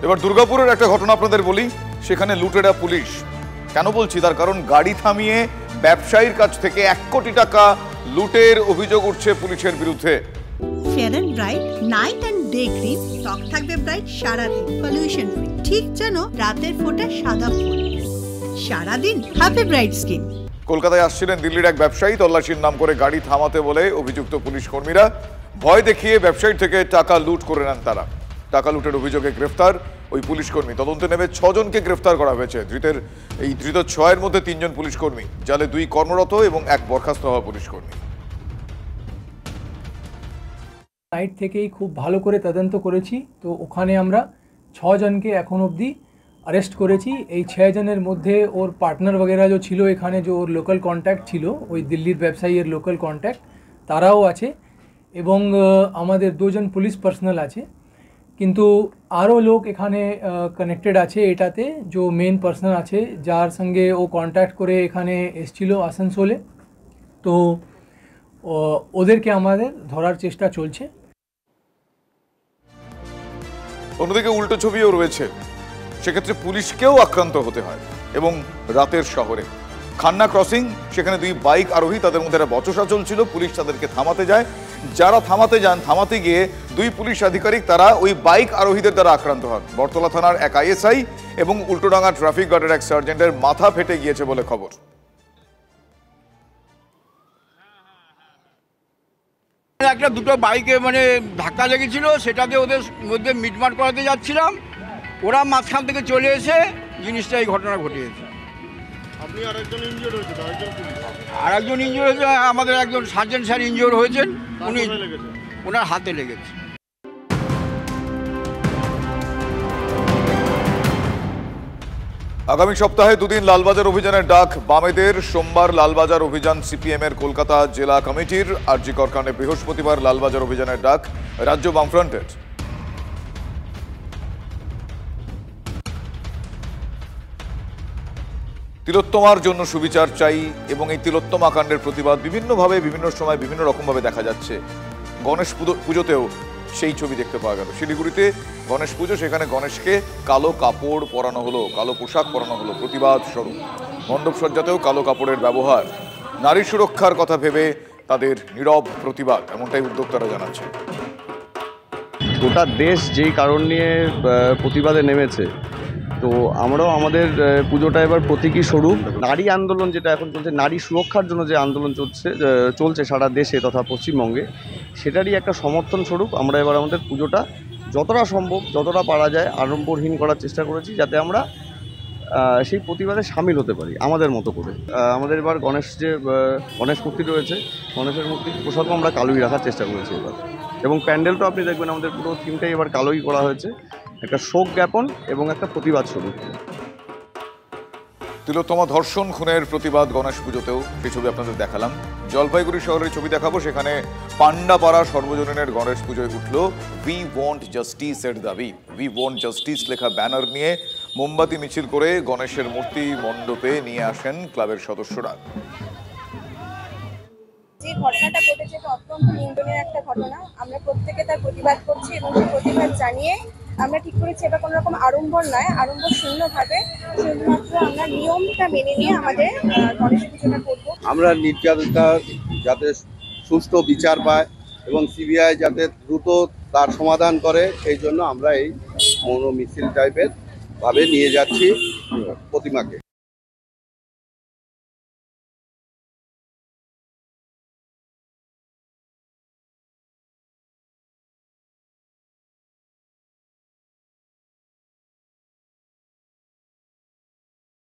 এবার দুর্গাপুরের একটা ঘটনা আপনাদের বলি। সেখানে লুটেরা পুলিশ। কেন বলছি তার কারণ গাড়ি থামিয়ে ব্যবসায়ীর কাছ থেকে 1 কোটি টাকা লুটের অভিযোগ উঠছে পুলিশের বিরুদ্ধে। Fair and bright night and day cream ত্বক থাকবে ব্রাইট সারাদিন, পলিউশন ফ্রি, ঠিক যেন রাতের ফোঁটা সাদা ফুল। সারাদিন হ্যাপি ব্রাইট স্কিন। কলকাতায় আসছিলেন দিল্লির এক ব্যবসায়ী। তল্লাশির নাম করে গাড়ি থামাতে বলে অভিযুক্ত পুলিশ কর্মীরা ভয় দেখিয়ে ব্যবসায়ীর থেকে টাকা লুট করে নেন তারা। টাকা লুটের অভিযোগে গ্রেফতার ওই পুলিশ কর্মী। তদন্তে নেমে 6 জনকে গ্রেফতার করা হয়েছে। ধৃত 6-এর মধ্যে 3 জন পুলিশ কর্মী, জালে 2 কর্মরত এবং 1 বরখাস্ত হওয়া পুলিশ কর্মী। নাইট থেকেই খুব ভালো করে তদন্ত করেছি, তো ওখানে আমরা 6 জনকে এখন অবধি अरेस्ट করেছি। এই 6 জনের মধ্যে ওর পার্টনার वगैरह जो ছিল এখানে, जो ওর লোকাল কন্ট্যাক্ট ছিল, ওই দিল্লির ব্যবসায়ীর লোকাল কন্ট্যাক্ট, তারাও আছে এবং আমাদের 2 জন পুলিশ পার্সোনাল আছে। কিন্তু আরও লোক এখানে কানেক্টেড আছে এটাতে। जो মেন পার্সন আছে যার সঙ্গে ও কন্ট্যাক্ট করে এখানে এসেছিল আসানসোলে, তো ওদেরকে আমাদের ধরার চেষ্টা চলছে। অন্যদিকে উল্টো ছবিও রয়েছে। সেক্ষেত্রে পুলিশকেও আক্রান্ত হতে হয় এবং রাতের শহরে খান্না ক্রসিং, সেখানে 2 বাইক আরোহী, তাদের মধ্যে একটা বচসা চলছিল। পুলিশ তাদেরকে থামাতে যায়। যারা থামাতে গিয়ে 2 পুলিশ আধিকারিক তারা ওই বাইক আরোহীদের দ্বারা আক্রান্ত হন। বটতলা থানার এক আইএসআই এবং উল্টোডাঙ্গা ট্রাফিক গার্ডের এক সার্জেন্টের মাথা ফেটে গিয়েছে বলে খবর। একটা দুটো বাইকে ধাক্কা লেগেছিল, সেটাতে ওদের মধ্যে মিটমাট করাতে যাচ্ছিলাম, ওরা মাঝখান থেকে চলে এসে জিনিসটা এই ঘটনা ঘটিয়েছে। আপনি আরেকজন ইনজিওর হয়েছে, আরেকজন ইনজিওর হয়েছে, আমাদের একজন সার্জেন্ট স্যার ইনজিওর হয়েছেন, উনি ওনার হাতে লেগেছে। আগামী সপ্তাহে 2 দিন লালবাজার অভিযানের ডাক বামেদের। সোমবার লালবাজার অভিযান সিপিএম এর কলকাতা জেলা কমিটির, আরজি কর কাণ্ডে বৃহস্পতিবার লালবাজার অভিযানের ডাক রাজ্য বামফ্রন্টের। তিলোত্তমার জন্য সুবিচার চাই এবং এই তিলোত্তমা কাণ্ডের প্রতিবাদ বিভিন্নভাবে বিভিন্ন সময় বিভিন্ন রকমভাবে দেখা যাচ্ছে। গণেশ পুজোতেও সেই ছবি দেখতে পাওয়া গেল। শিলিগুড়িতে গণেশ পুজো, সেখানে গণেশকে কালো কাপড় পরানো হলো, কালো পোশাক পরানো হলো প্রতিবাদ স্বরূপ। মণ্ডপ সজ্জাতেও কালো কাপড়ের ব্যবহার। নারী সুরক্ষার কথা ভেবে তাদের নীরব প্রতিবাদ, এমনটাই উদ্যোক্তারা জানাচ্ছে। গোটা দেশ যেই কারণ নিয়ে প্রতিবাদে নেমেছে, তো আমরাও আমাদের পুজোটা এবার প্রতীকী স্বরূপ। নারী আন্দোলন যেটা এখন চলছে, নারী সুরক্ষার জন্য যে আন্দোলন চলছে সারা দেশে তথা পশ্চিমবঙ্গে, সেটারই একটা সমর্থন স্বরূপ আমরা এবার আমাদের পুজোটা যতটা সম্ভব, যতটা পারা যায় আড়ম্বরহীন করার চেষ্টা করেছি, যাতে আমরা সেই প্রতিবাদে সামিল হতে পারি আমাদের মতো করে। আমাদের এবার গণেশ মূর্তি রয়েছে, গণেশের মূর্তি পোশাকও আমরা কালোই রাখার চেষ্টা করেছি এবার। এবং প্যান্ডেলটা আপনি দেখবেন আমাদের পুরো থিমটাই এবার কালোই করা হয়েছে, একটা শোক জ্ঞাপন এবং একটা প্রতিবাদ স্বরূপ। তিলোত্তমা ধর্ষণ খুনের প্রতিবাদ গণেশ পুজোতেও সেই ছবি আপনাদের দেখালাম। জলপাইগুড়ি শহরের ছবি দেখাবো। সেখানে পান্ডাপাড়া সর্বজনীনের গণেশ পুজোয় উঠল উই ওয়ান্ট জাস্টিস এর দাবি। উই ওয়ান্ট জাস্টিস লেখা ব্যানার নিয়ে মোমবাতি মিছিল করে গণেশের মূর্তি মণ্ডপে নিয়ে আসেন ক্লাবের সদস্যরা। যে ঘটনাটা ঘটেছে এটা অত্যন্ত নিন্দনীয় একটা ঘটনা। আমরা প্রত্যেকে তার প্রতিবাদ করছি এবং সেই প্রতিবাদ জানিয়ে আমরা ঠিক করেছি এবার কোনো রকম আড়ম্বর নয়, আড়ম্বর শূন্যভাবে শুধুমাত্র আমরা নিয়মটা মেনে নিয়ে আমাদের গণেশ পুজোটা করবো। আমরা নির্যাতিতা যাতে সুষ্ঠু বিচার পায় এবং সিবিআই যাতে দ্রুত তার সমাধান করে, সেই জন্য আমরা এই মৌন মিছিল টাইপের ভাবে নিয়ে যাচ্ছি প্রতিমাকে।